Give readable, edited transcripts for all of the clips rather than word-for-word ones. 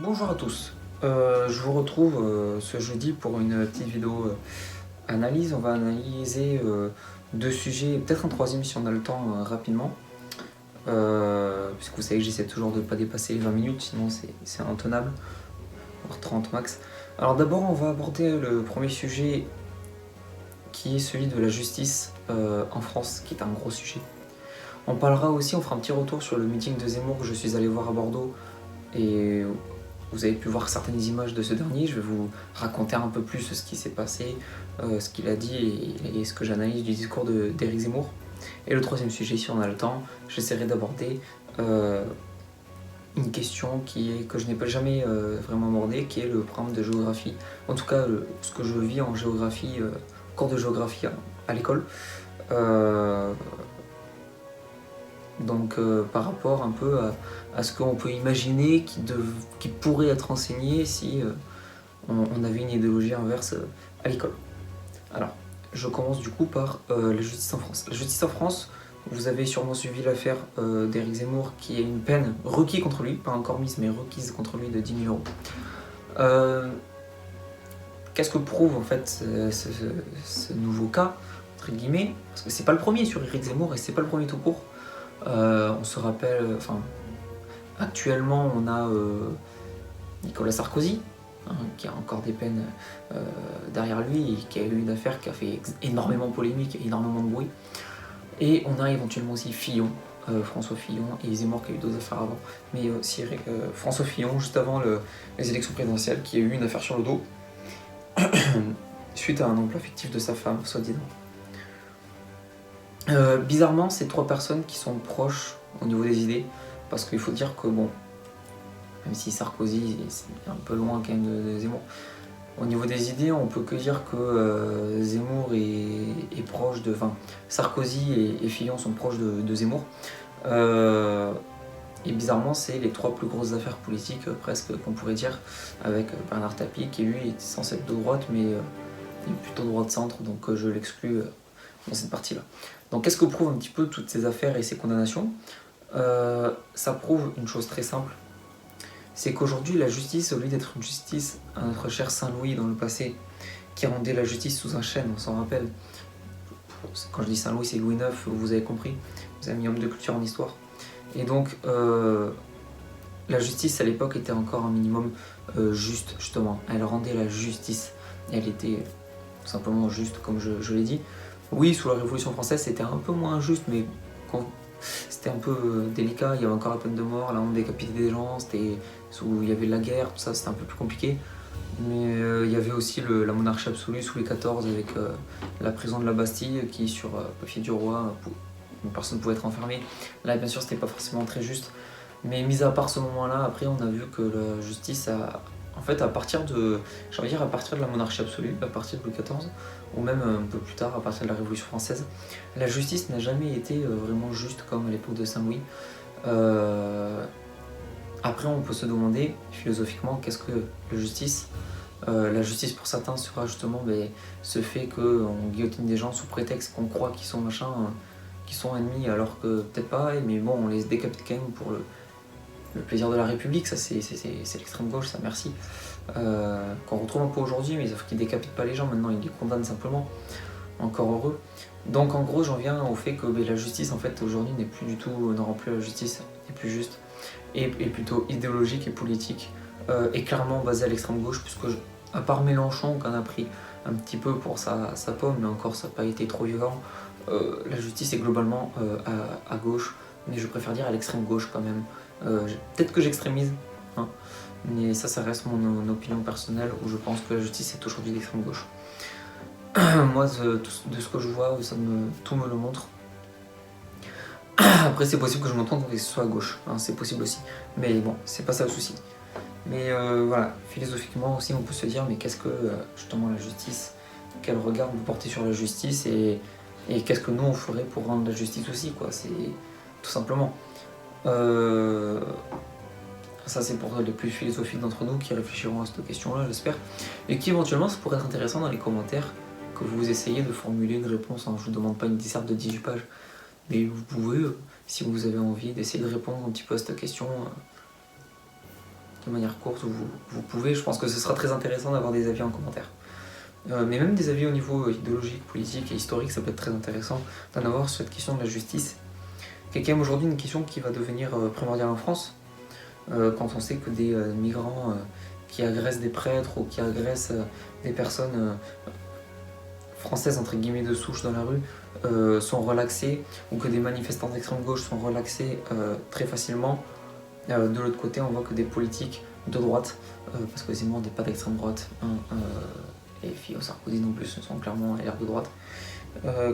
Bonjour à tous, je vous retrouve ce jeudi pour une petite vidéo analyse. On va analyser deux sujets, peut-être un troisième si on a le temps rapidement, puisque vous savez que j'essaie toujours de ne pas dépasser les 20 minutes, sinon c'est intenable, voire 30 max. Alors d'abord on va aborder le premier sujet qui est celui de la justice en France, qui est un gros sujet. On parlera aussi, on fera un petit retour sur le meeting de Zemmour que je suis allé voir à Bordeaux et vous avez pu voir certaines images de ce dernier. Je vais vous raconter un peu plus ce qui s'est passé, ce qu'il a dit et ce que j'analyse du discours d'Éric Zemmour. Et le troisième sujet, si on a le temps, j'essaierai d'aborder une question que je n'ai pas jamais vraiment abordée, qui est le programme de géographie. En tout cas, ce que je vis en géographie, cours de géographie à l'école. Donc par rapport un peu à ce qu'on peut imaginer qui pourrait être enseigné si on avait une idéologie inverse à l'école. Alors, je commence du coup par la justice en France. La justice en France, vous avez sûrement suivi l'affaire d'Éric Zemmour qui a une peine requise contre lui, pas encore mise mais requise contre lui de 10 000 euros. Qu'est-ce que prouve en fait ce nouveau cas, entre guillemets, parce que c'est pas le premier sur Éric Zemmour et c'est pas le premier tout court. On se rappelle, actuellement on a Nicolas Sarkozy, qui a encore des peines derrière lui et qui a eu une affaire qui a fait énormément polémique et énormément de bruit. Et on a éventuellement aussi Fillon, François Fillon, et Zemmour qui a eu d'autres affaires avant, mais aussi François Fillon juste avant les élections présidentielles qui a eu une affaire sur le dos suite à un emploi fictif de sa femme, soi-disant. Bizarrement, c'est trois personnes qui sont proches au niveau des idées, parce qu'il faut dire que bon, même si Sarkozy c'est un peu loin quand même de Zemmour, au niveau des idées, on peut que dire que Zemmour est proche de, enfin Sarkozy et Fillon sont proches de Zemmour. Et bizarrement, c'est les trois plus grosses affaires politiques presque qu'on pourrait dire, avec Bernard Tapie qui lui est censé être de droite, mais il est plutôt droite-centre, donc je l'exclus dans cette partie-là. Donc qu'est-ce que prouve un petit peu toutes ces affaires et ces condamnations? Ça prouve une chose très simple, c'est qu'aujourd'hui la justice, au lieu d'être une justice à notre cher Saint-Louis dans le passé, qui rendait la justice sous un chêne, on s'en rappelle. Quand je dis Saint-Louis, c'est Louis IX, vous avez compris, vous avez mis homme de culture en histoire. Et donc la justice à l'époque était encore un minimum juste, justement. Elle rendait la justice, elle était tout simplement juste, comme je l'ai dit. Oui, sous la Révolution française, c'était un peu moins juste, mais c'était un peu délicat. Il y avait encore la peine de mort, là on décapitait des gens, il y avait la guerre, tout ça, c'était un peu plus compliqué. Mais il y avait aussi la monarchie absolue sous les XIV avec la prison de la Bastille qui, sur papier du roi, une personne pouvait être enfermée. Là, bien sûr, c'était pas forcément très juste. Mais mis à part ce moment-là, après, on a vu que la justice a, en fait, à partir de, j'ai envie de dire, à partir de la monarchie absolue, à partir de Louis XIV, ou même un peu plus tard, à partir de la Révolution française, la justice n'a jamais été vraiment juste comme à l'époque de Saint-Louis. Après, on peut se demander, philosophiquement, qu'est-ce que la justice? La justice pour certains sera justement ce fait qu'on guillotine des gens sous prétexte qu'on croit qu'ils sont machin, qu'ils sont ennemis alors que peut-être pas, mais bon, on les décapite quand même pour le plaisir de la République, ça c'est l'extrême gauche, ça merci. Qu'on retrouve un peu aujourd'hui, mais sauf qu'ils décapitent pas les gens maintenant, ils les condamnent simplement, encore heureux. Donc en gros, j'en viens au fait que la justice en fait aujourd'hui n'est plus du tout, ne rend plus la justice, n'est plus juste, et plutôt idéologique et politique, et clairement basée à l'extrême gauche, puisque à part Mélenchon qu'on a pris un petit peu pour sa pomme, mais encore ça n'a pas été trop violent, la justice est globalement à gauche, mais je préfère dire à l'extrême gauche quand même. Peut-être que j'extrémise, hein, mais ça reste mon opinion personnelle où je pense que la justice est aujourd'hui d'extrême gauche. Moi, de ce que je vois, tout me le montre. Après, c'est possible que je me trompe et que ce soit à gauche, hein, c'est possible aussi. Mais bon, c'est pas ça le souci. Mais voilà, philosophiquement aussi, on peut se dire, mais qu'est-ce que justement la justice, quel regard vous portez sur la justice et qu'est-ce que nous on ferait pour rendre la justice aussi, quoi, c'est tout simplement. Ça, c'est pour les plus philosophiques d'entre nous qui réfléchiront à cette question-là, j'espère, et qui éventuellement, ça pourrait être intéressant dans les commentaires que vous essayez de formuler une réponse. Hein. Je vous demande pas une disserte de 18 pages, mais vous pouvez, si vous avez envie, d'essayer de répondre un petit peu à cette question. de manière courte, vous pouvez. Je pense que ce sera très intéressant d'avoir des avis en commentaire. Mais même des avis au niveau idéologique, politique et historique, ça peut être très intéressant d'en avoir sur cette question de la justice, qui est quand même aujourd'hui une question qui va devenir primordiale en France, quand on sait que des migrants qui agressent des prêtres ou qui agressent des personnes françaises entre guillemets de souche dans la rue sont relaxés, ou que des manifestants d'extrême gauche sont relaxés très facilement. De l'autre côté, on voit que des politiques de droite, parce que Zemmour n'est pas d'extrême droite, et Fillon Sarkozy non plus sont clairement à l'ère de droite.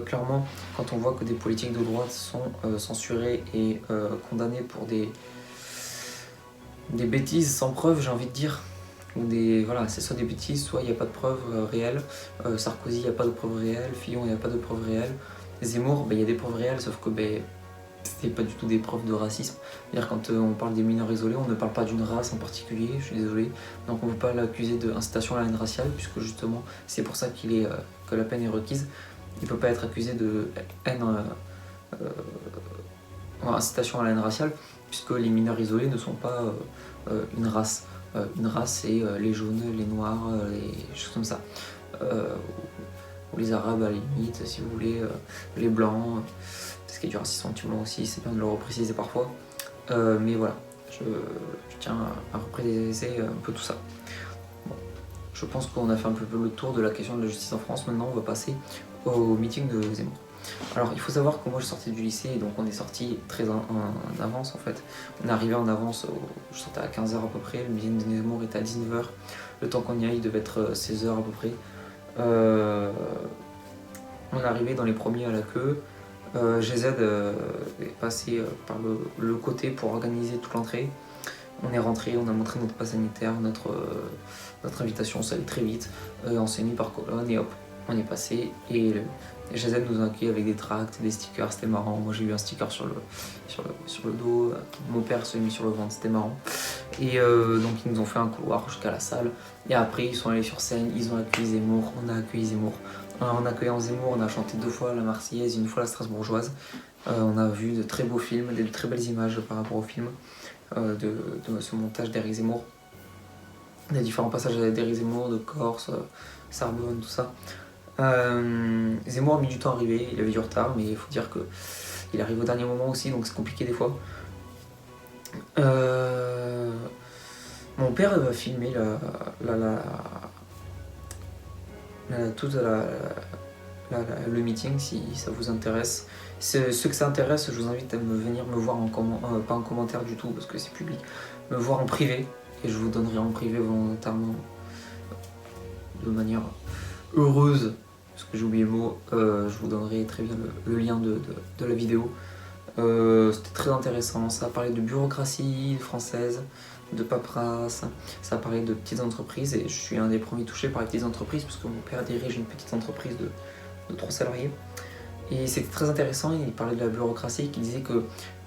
Clairement, quand on voit que des politiques de droite sont censurés et condamnés pour des bêtises sans preuve, j'ai envie de dire, ou voilà, c'est soit des bêtises, soit il n'y a pas de preuves réelles. Sarkozy, il n'y a pas de preuves réelles. Fillon, il n'y a pas de preuves réelles. Zemmour, il y a des preuves réelles, sauf que c'était pas du tout des preuves de racisme. C'est-à-dire quand on parle des mineurs isolés, on ne parle pas d'une race en particulier, je suis désolé. Donc on ne peut pas l'accuser d'incitation à la haine raciale, puisque justement c'est pour ça que la peine est requise. Il ne peut pas être accusé de haine, incitation à la haine raciale, puisque les mineurs isolés ne sont pas une race. Une race, c'est les jaunes, les noirs, les choses comme ça. Ou les arabes à la limite, si vous voulez, les blancs. Parce qu'il y a du racisme anti-blanc aussi, c'est bien de le repréciser parfois. Mais voilà, je tiens à repréciser un peu tout ça. Bon, je pense qu'on a fait un peu le tour de la question de la justice en France. Maintenant, on va passer au meeting de Zemmour. Alors, il faut savoir que moi, je sortais du lycée, donc on est sorti très en avance en fait. On est arrivé en avance, je sortais à 15h à peu près, le meeting de Zemmour était à 19h. Le temps qu'on y aille devait être 16h à peu près. On est arrivé dans les premiers à la queue. GZ est passé par le côté pour organiser toute l'entrée. On est rentré, on a montré notre passe sanitaire, notre invitation, ça allait très vite. On s'est mis par colonne et hop, on est passé. Et GZ nous a accueillis avec des tracts, des stickers, c'était marrant. Moi j'ai eu un sticker sur le dos, mon père s'est mis sur le ventre, c'était marrant. Et donc ils nous ont fait un couloir jusqu'à la salle. Et après ils sont allés sur scène, ils ont accueilli Zemmour, on a accueilli Zemmour. En accueillant Zemmour, on a chanté 2 fois la Marseillaise, 1 fois la Strasbourgeoise. On a vu de très beaux films, de très belles images par rapport au film, de ce montage d'Éric Zemmour. Des différents passages d'Éric Zemmour, de Corse, Sarbonne, tout ça. Zemmour a mis du temps à arriver, il avait du retard, mais il faut dire qu'il arrive au dernier moment aussi, donc c'est compliqué des fois. Mon père va filmer le meeting si ça vous intéresse. Ceux que ça intéresse, je vous invite à venir me voir pas en commentaire du tout parce que c'est public, me voir en privé et je vous donnerai en privé volontairement de manière heureuse, parce que j'ai oublié le mot, je vous donnerai très bien le lien de la vidéo. C'était très intéressant, ça a parlé de bureaucratie française, de paperasse, ça a parlé de petites entreprises et je suis un des premiers touchés par les petites entreprises parce que mon père dirige une petite entreprise de 3 salariés. Et c'était très intéressant, il parlait de la bureaucratie, qui disait que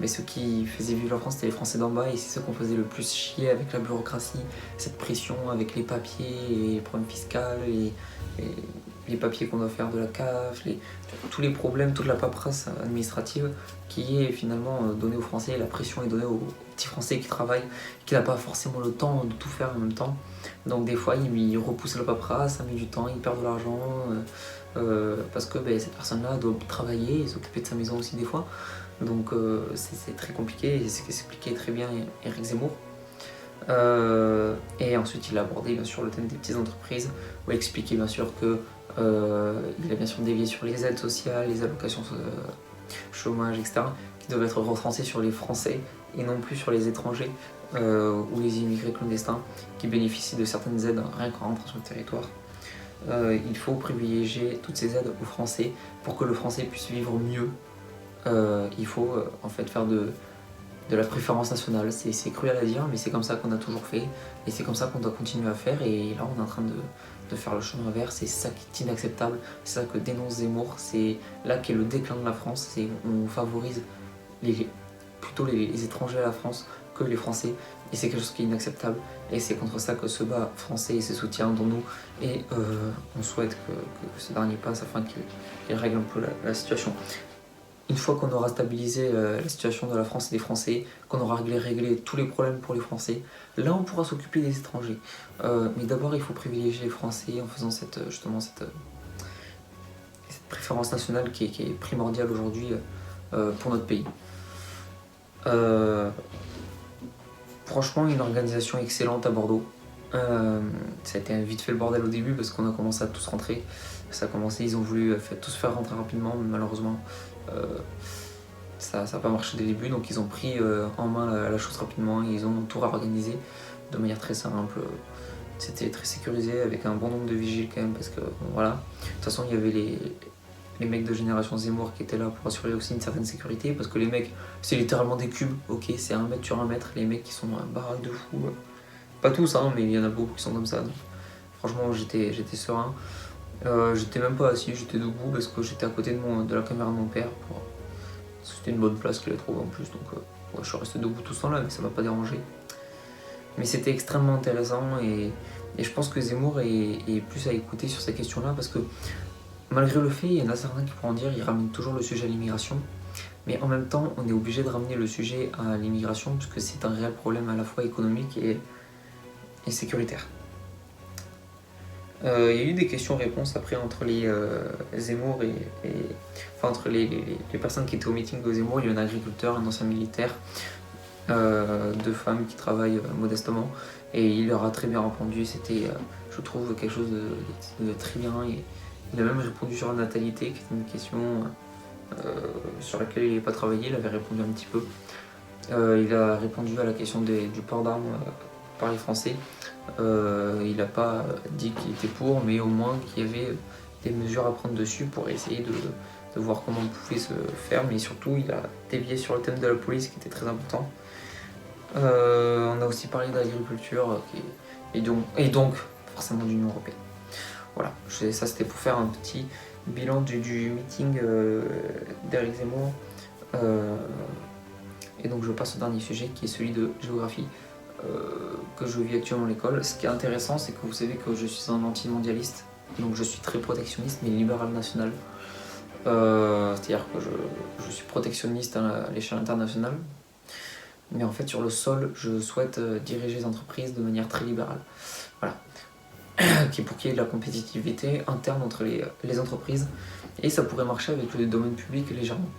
ceux qui faisaient vivre la France, c'était les Français d'en bas, et c'est ceux qu'on faisait le plus chier avec la bureaucratie, cette pression avec les papiers, et les problèmes fiscaux, et les papiers qu'on doit faire de la CAF, tous les problèmes, toute la paperasse administrative qui est finalement donnée aux Français, et la pression est donnée aux petits Français qui travaillent, qui n'ont pas forcément le temps de tout faire en même temps. Donc des fois, ils repoussent la paperasse, ça met du temps, ils perdent de l'argent. Parce que cette personne-là doit travailler et s'occuper de sa maison aussi des fois. Donc c'est très compliqué et c'est ce qu'expliquait très bien Éric Zemmour. Et ensuite il a abordé bien sûr le thème des petites entreprises, où il expliquait bien sûr que il a bien sûr dévié sur les aides sociales, les allocations chômage, etc. qui doivent être retransées sur les Français et non plus sur les étrangers ou les immigrés clandestins qui bénéficient de certaines aides rien qu'en rentrant sur le territoire. Il faut privilégier toutes ces aides aux Français pour que le Français puisse vivre mieux. Il faut en fait faire de la préférence nationale. C'est cruel à dire, mais c'est comme ça qu'on a toujours fait et c'est comme ça qu'on doit continuer à faire. Et là, on est en train de faire le chemin inverse et c'est ça qui est inacceptable. C'est ça que dénonce Zemmour. C'est là qu'est le déclin de la France. On favorise plutôt les étrangers à la France que les Français. Et c'est quelque chose qui est inacceptable. Et c'est contre ça que se bat Français et ses soutiens dont nous. Et on souhaite que ce dernier passe afin qu'il règle un peu la situation. une fois qu'on aura stabilisé la situation de la France et des Français, qu'on aura réglé tous les problèmes pour les Français, là on pourra s'occuper des étrangers. Mais d'abord il faut privilégier les Français en faisant cette préférence nationale qui est primordiale aujourd'hui pour notre pays. Franchement, une organisation excellente à Bordeaux. Ça a été vite fait le bordel au début parce qu'on a commencé à tous rentrer. Ça a commencé, ils ont voulu tous faire rentrer rapidement, mais malheureusement ça n'a pas marché dès le début, donc ils ont pris en main la chose rapidement et ils ont tout réorganisé de manière très simple. C'était très sécurisé avec un bon nombre de vigiles quand même parce que voilà. De toute façon, il y avait les mecs de Génération Zemmour qui étaient là pour assurer aussi une certaine sécurité parce que les mecs, c'est littéralement des cubes, ok, c'est 1 mètre sur 1 mètre, les mecs qui sont dans la baraque de fou. Pas tous, hein, mais il y en a beaucoup qui sont comme ça. Donc, franchement, j'étais serein. J'étais même pas assis, j'étais debout parce que j'étais à côté de la caméra de mon père. C'était une bonne place qu'il a trouvée en plus, donc ouais, je suis resté debout tout ce temps-là, mais ça m'a pas dérangé. Mais c'était extrêmement intéressant et je pense que Zemmour est plus à écouter sur ces questions-là parce que malgré le fait, il y en a certains qui pourront dire, il ramène toujours le sujet à l'immigration, mais en même temps, on est obligé de ramener le sujet à l'immigration puisque c'est un réel problème à la fois économique et sécuritaire. Il y a eu des questions-réponses après entre les Zemmour enfin entre les personnes qui étaient au meeting de Zemmour. Il y a un agriculteur, un ancien militaire, 2 femmes qui travaillent modestement et il leur a très bien répondu. C'était, je trouve, quelque chose de très bien. Et il a même répondu sur la natalité, qui était une question sur laquelle il n'avait pas travaillé. Il avait répondu un petit peu. Il a répondu à la question du port d'armes par les Français. Il n'a pas dit qu'il était pour, mais au moins qu'il y avait des mesures à prendre dessus pour essayer de voir comment on pouvait se faire, mais surtout il a dévié sur le thème de la police qui était très important. On a aussi parlé d'agriculture et donc forcément d'Union Européenne. Voilà, ça c'était pour faire un petit bilan du meeting d'Éric Zemmour. Et donc je passe au dernier sujet qui est celui de géographie. Que je vis actuellement à l'école. Ce qui est intéressant, c'est que vous savez que je suis un anti-mondialiste, donc je suis très protectionniste, mais libéral national. C'est-à-dire que je suis protectionniste à l'échelle internationale, mais en fait sur le sol, je souhaite diriger les entreprises de manière très libérale. Voilà. Pour qu'il y ait de la compétitivité interne entre les entreprises, et ça pourrait marcher avec le domaine public légèrement.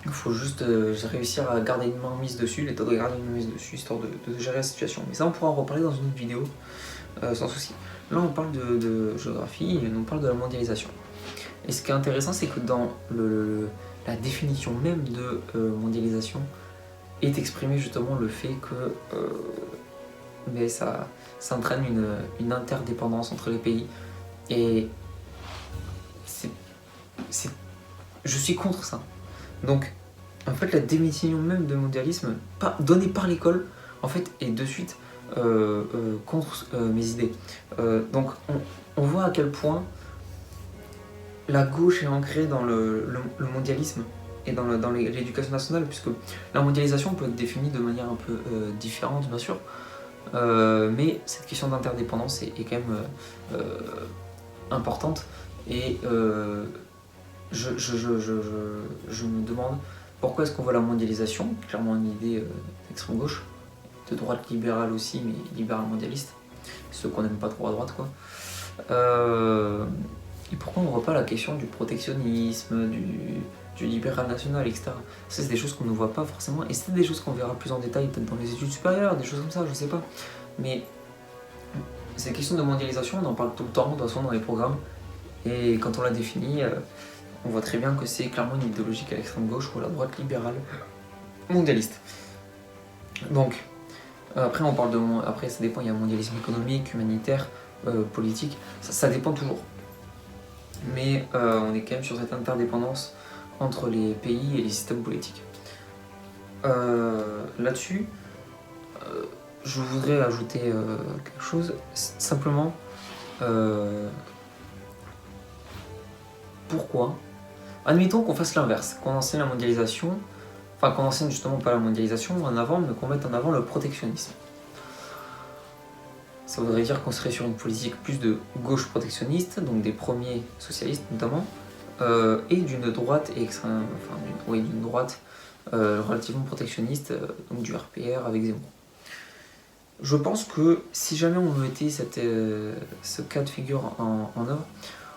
Il faut juste réussir à garder une main mise dessus, l'état de garder une main mise dessus, histoire de gérer la situation. Mais ça, on pourra en reparler dans une autre vidéo, sans souci. Là, on parle de géographie et on parle de la mondialisation. Et ce qui est intéressant, c'est que dans la définition même de mondialisation est exprimé justement le fait que ça entraîne une interdépendance entre les pays. Et je suis contre ça. Donc, en fait, la définition même de mondialisme, donnée par l'école, en fait, est de suite contre mes idées. Donc, on voit à quel point la gauche est ancrée dans le mondialisme et dans l'éducation nationale, puisque la mondialisation peut être définie de manière un peu différente, bien sûr, mais cette question d'interdépendance est quand même importante. Et je me demande pourquoi est-ce qu'on voit la mondialisation, clairement une idée d'extrême gauche, de droite libérale aussi, mais libérale mondialiste, ceux qu'on n'aime pas trop à droite, quoi. Et pourquoi on ne voit pas la question du protectionnisme, du libéral national, etc. Ça, c'est des choses qu'on ne voit pas forcément, et c'est des choses qu'on verra plus en détail, peut-être dans les études supérieures, des choses comme ça, je sais pas. Mais ces questions de mondialisation, on en parle tout le temps, de toute façon, dans les programmes, et quand on la définit, on voit très bien que c'est clairement une idéologie à l'extrême gauche ou à la droite libérale mondialiste. Donc, après on parle après ça dépend, il y a mondialisme économique, humanitaire, politique, ça dépend toujours. Mais on est quand même sur cette interdépendance entre les pays et les systèmes politiques. Là-dessus, je voudrais ajouter quelque chose, simplement pourquoi. Admettons qu'on fasse l'inverse, qu'on enseigne la mondialisation, enfin qu'on enseigne justement pas la mondialisation en avant, mais qu'on mette en avant le protectionnisme. Ça voudrait dire qu'on serait sur une politique plus de gauche protectionniste, donc des premiers socialistes notamment, et d'une droite extrême, d'une droite relativement protectionniste, donc du RPR avec Zemmour. Je pense que si jamais on mettait ce cas de figure en œuvre,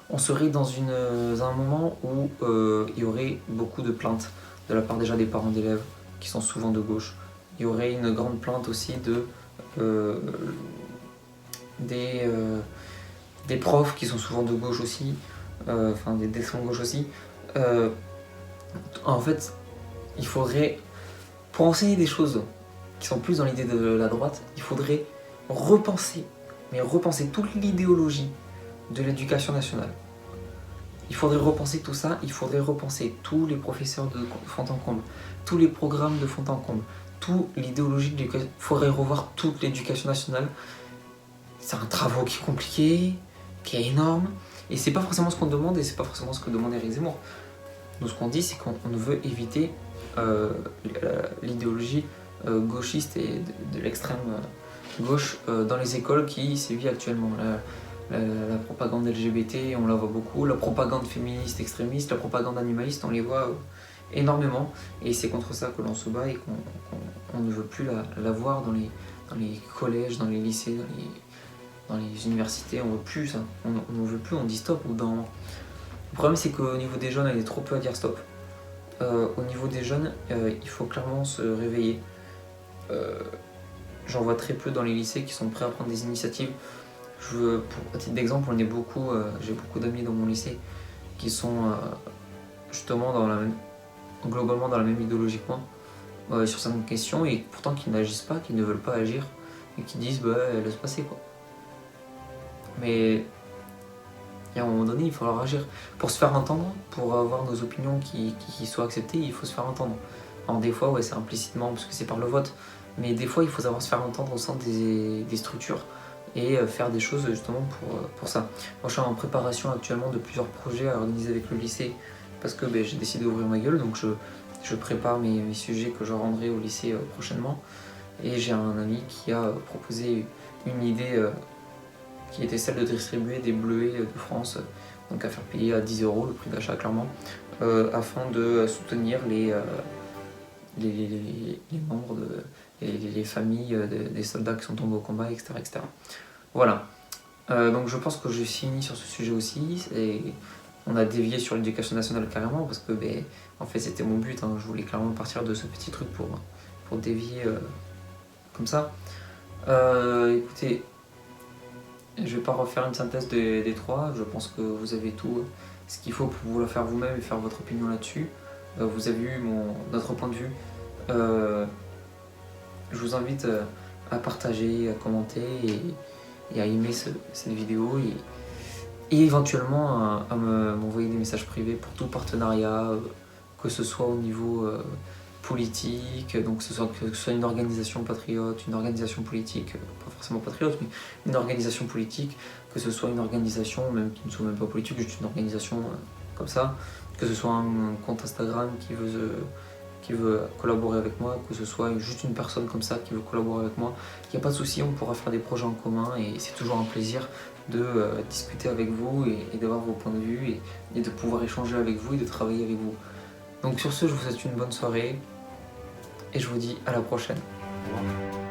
on serait dans un moment où il y aurait beaucoup de plaintes de la part déjà des parents d'élèves qui sont souvent de gauche. Il y aurait une grande plainte aussi des profs qui sont souvent de gauche aussi, d'extrême gauche aussi. En fait, il faudrait, pour enseigner des choses qui sont plus dans l'idée de la droite, il faudrait repenser toute l'idéologie de l'éducation nationale. Il faudrait repenser tout ça, il faudrait repenser tous les professeurs de fond en comble, tous les programmes de fond en comble, toute l'idéologie de l'éducation. Il faudrait revoir toute l'éducation nationale. C'est un travail qui est compliqué, qui est énorme, et c'est pas forcément ce qu'on demande, et c'est pas forcément ce que demande Éric Zemmour. Nous, ce qu'on dit, c'est qu'on veut éviter l'idéologie gauchiste et de l'extrême gauche dans les écoles qui sévit actuellement. La propagande LGBT, on la voit beaucoup, la propagande féministe extrémiste, la propagande animaliste, on les voit énormément, et c'est contre ça que l'on se bat et qu'on ne veut plus la voir dans les collèges, dans les lycées, dans les universités. On veut plus ça, on ne veut plus, on dit stop au bout d'un moment. Le problème, c'est qu'au niveau des jeunes, il y a trop peu à dire stop. Au niveau des jeunes, il faut clairement se réveiller. J'en vois très peu dans les lycées qui sont prêts à prendre des initiatives. À titre d'exemple, j'ai beaucoup d'amis dans mon lycée qui sont justement globalement dans la même idéologie que moi sur certaines questions, et pourtant qui n'agissent pas, qui ne veulent pas agir, et qui disent laisse passer quoi. Mais à un moment donné, il faut falloir agir. Pour se faire entendre, pour avoir nos opinions qui soient acceptées, il faut se faire entendre. Alors des fois, c'est implicitement, parce que c'est par le vote, mais des fois, il faut savoir se faire entendre au sein des structures et faire des choses justement pour ça. Moi, je suis en préparation actuellement de plusieurs projets à organiser avec le lycée, parce que j'ai décidé d'ouvrir ma gueule, donc je prépare mes sujets que je rendrai au lycée prochainement. Et j'ai un ami qui a proposé une idée qui était celle de distribuer des bleuets de France, donc à faire payer à 10 € le prix d'achat clairement, afin de soutenir les membres, les familles des soldats qui sont tombés au combat, etc. etc. Voilà. Donc je pense que j'ai fini sur ce sujet aussi. On a dévié sur l'éducation nationale carrément, parce que en fait c'était mon but, hein. Je voulais clairement partir de ce petit truc pour dévier comme ça. Écoutez, je vais pas refaire une synthèse des trois. Je pense que vous avez tout ce qu'il faut pour vous le faire vous-même et faire votre opinion là-dessus. Vous avez eu notre point de vue. Je vous invite à partager, à commenter et à aimer cette vidéo, et éventuellement à m'envoyer des messages privés pour tout partenariat, que ce soit au niveau politique, donc que ce soit une organisation patriote, une organisation politique, pas forcément patriote, mais une organisation politique, que ce soit une organisation même qui ne soit même pas politique, juste une organisation comme ça, que ce soit un compte Instagram qui veut collaborer avec moi, que ce soit juste une personne comme ça qui veut collaborer avec moi, il n'y a pas de souci, on pourra faire des projets en commun, et c'est toujours un plaisir de discuter avec vous et d'avoir vos points de vue et de pouvoir échanger avec vous et de travailler avec vous. Donc sur ce, je vous souhaite une bonne soirée et je vous dis à la prochaine. Au revoir.